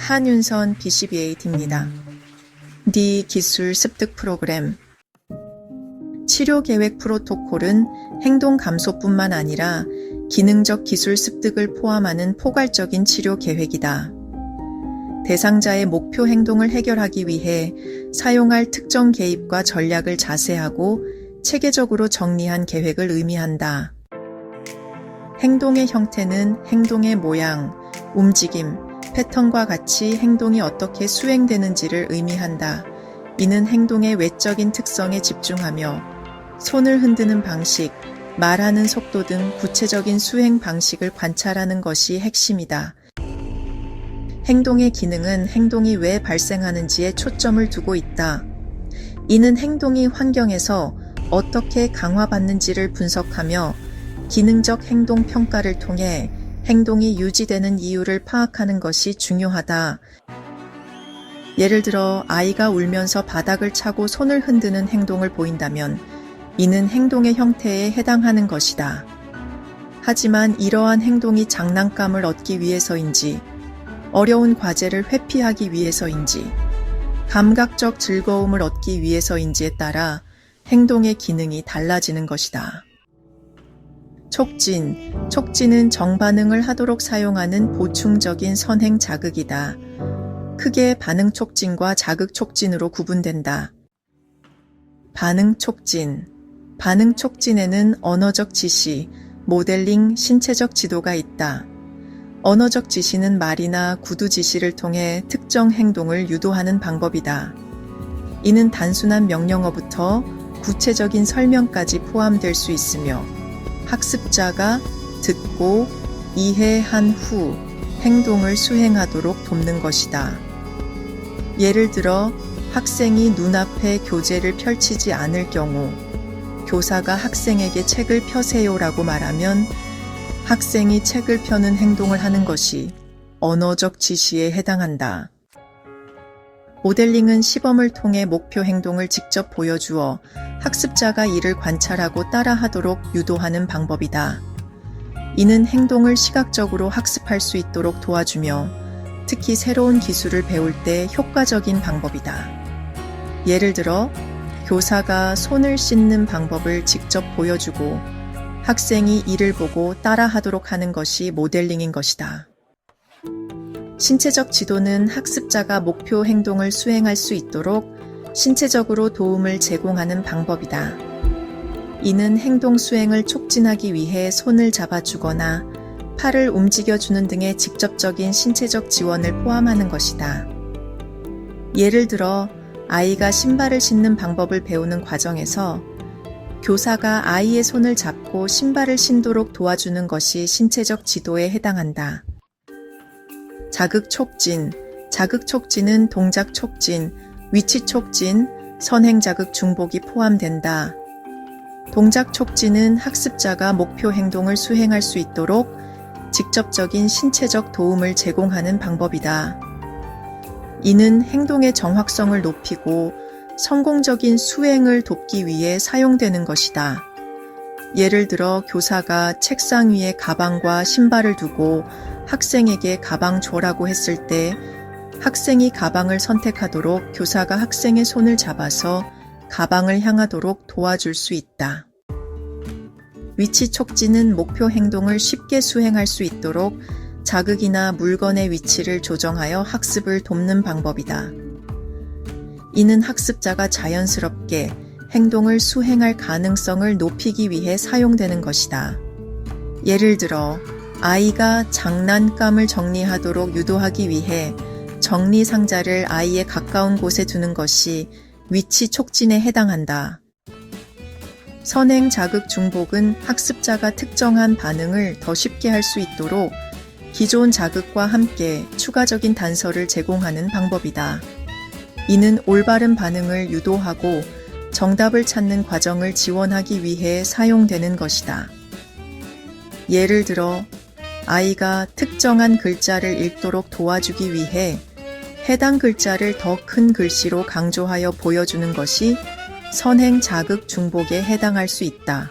한윤선 BCBAT입니다. 네 기술 습득 프로그램. 치료계획 프로토콜은 행동 감소뿐만 아니라 기능적 기술 습득을 포함하는 포괄적인 치료 계획이다. 대상자의 목표 행동을 해결하기 위해 사용할 특정 개입과 전략을 자세하고 체계적으로 정리한 계획을 의미한다. 행동의 형태는 행동의 모양, 움직임, 패턴과 같이 행동이 어떻게 수행되는지를 의미한다. 이는 행동의 외적인 특성에 집중하며 손을 흔드는 방식, 말하는 속도 등 구체적인 수행 방식을 관찰하는 것이 핵심이다. 행동의 기능은 행동이 왜 발생하는지에 초점을 두고 있다. 이는 행동이 환경에서 어떻게 강화받는지를 분석하며 기능적 행동 평가를 통해 행동이 유지되는 이유를 파악하는 것이 중요하다. 예를 들어 아이가 울면서 바닥을 차고 손을 흔드는 행동을 보인다면 이는 행동의 형태에 해당하는 것이다. 하지만 이러한 행동이 장난감을 얻기 위해서인지, 어려운 과제를 회피하기 위해서인지, 감각적 즐거움을 얻기 위해서인지에 따라 행동의 기능이 달라지는 것이다. 촉진은 정반응을 하도록 사용하는 보충적인 선행 자극이다. 크게 반응 촉진과 자극 촉진으로 구분된다. 반응 촉진에는 언어적 지시, 모델링, 신체적 지도가 있다. 언어적 지시는 말이나 구두 지시를 통해 특정 행동을 유도하는 방법이다. 이는 단순한 명령어부터 구체적인 설명까지 포함될 수 있으며 학습자가 듣고 이해한 후 행동을 수행하도록 돕는 것이다. 예를 들어 학생이 눈앞에 교재를 펼치지 않을 경우 교사가 학생에게 책을 펴세요라고 말하면 학생이 책을 펴는 행동을 하는 것이 언어적 지시에 해당한다. 모델링은 시범을 통해 목표 행동을 직접 보여주어 학습자가 이를 관찰하고 따라하도록 유도하는 방법이다. 이는 행동을 시각적으로 학습할 수 있도록 도와주며 특히 새로운 기술을 배울 때 효과적인 방법이다. 예를 들어 교사가 손을 씻는 방법을 직접 보여주고 학생이 이를 보고 따라하도록 하는 것이 모델링인 것이다. 신체적 지도는 학습자가 목표 행동을 수행할 수 있도록 신체적으로 도움을 제공하는 방법이다. 이는 행동 수행을 촉진하기 위해 손을 잡아주거나 팔을 움직여주는 등의 직접적인 신체적 지원을 포함하는 것이다. 예를 들어 아이가 신발을 신는 방법을 배우는 과정에서 교사가 아이의 손을 잡고 신발을 신도록 도와주는 것이 신체적 지도에 해당한다. 자극 촉진은 동작 촉진, 위치 촉진, 선행 자극 중복이 포함된다. 동작 촉진은 학습자가 목표 행동을 수행할 수 있도록 직접적인 신체적 도움을 제공하는 방법이다. 이는 행동의 정확성을 높이고 성공적인 수행을 돕기 위해 사용되는 것이다. 예를 들어 교사가 책상 위에 가방과 신발을 두고 학생에게 가방 줘라고 했을 때 학생이 가방을 선택하도록 교사가 학생의 손을 잡아서 가방을 향하도록 도와줄 수 있다. 위치 촉진은 목표 행동을 쉽게 수행할 수 있도록 자극이나 물건의 위치를 조정하여 학습을 돕는 방법이다. 이는 학습자가 자연스럽게 행동을 수행할 가능성을 높이기 위해 사용되는 것이다. 예를 들어 아이가 장난감을 정리하도록 유도하기 위해 정리 상자를 아이의 가까운 곳에 두는 것이 위치 촉진에 해당한다. 선행 자극 중복은 학습자가 특정한 반응을 더 쉽게 할 수 있도록 기존 자극과 함께 추가적인 단서를 제공하는 방법이다. 이는 올바른 반응을 유도하고 정답을 찾는 과정을 지원하기 위해 사용되는 것이다. 예를 들어 아이가 특정한 글자를 읽도록 도와주기 위해 해당 글자를 더 큰 글씨로 강조하여 보여주는 것이 선행 자극 중복에 해당할 수 있다.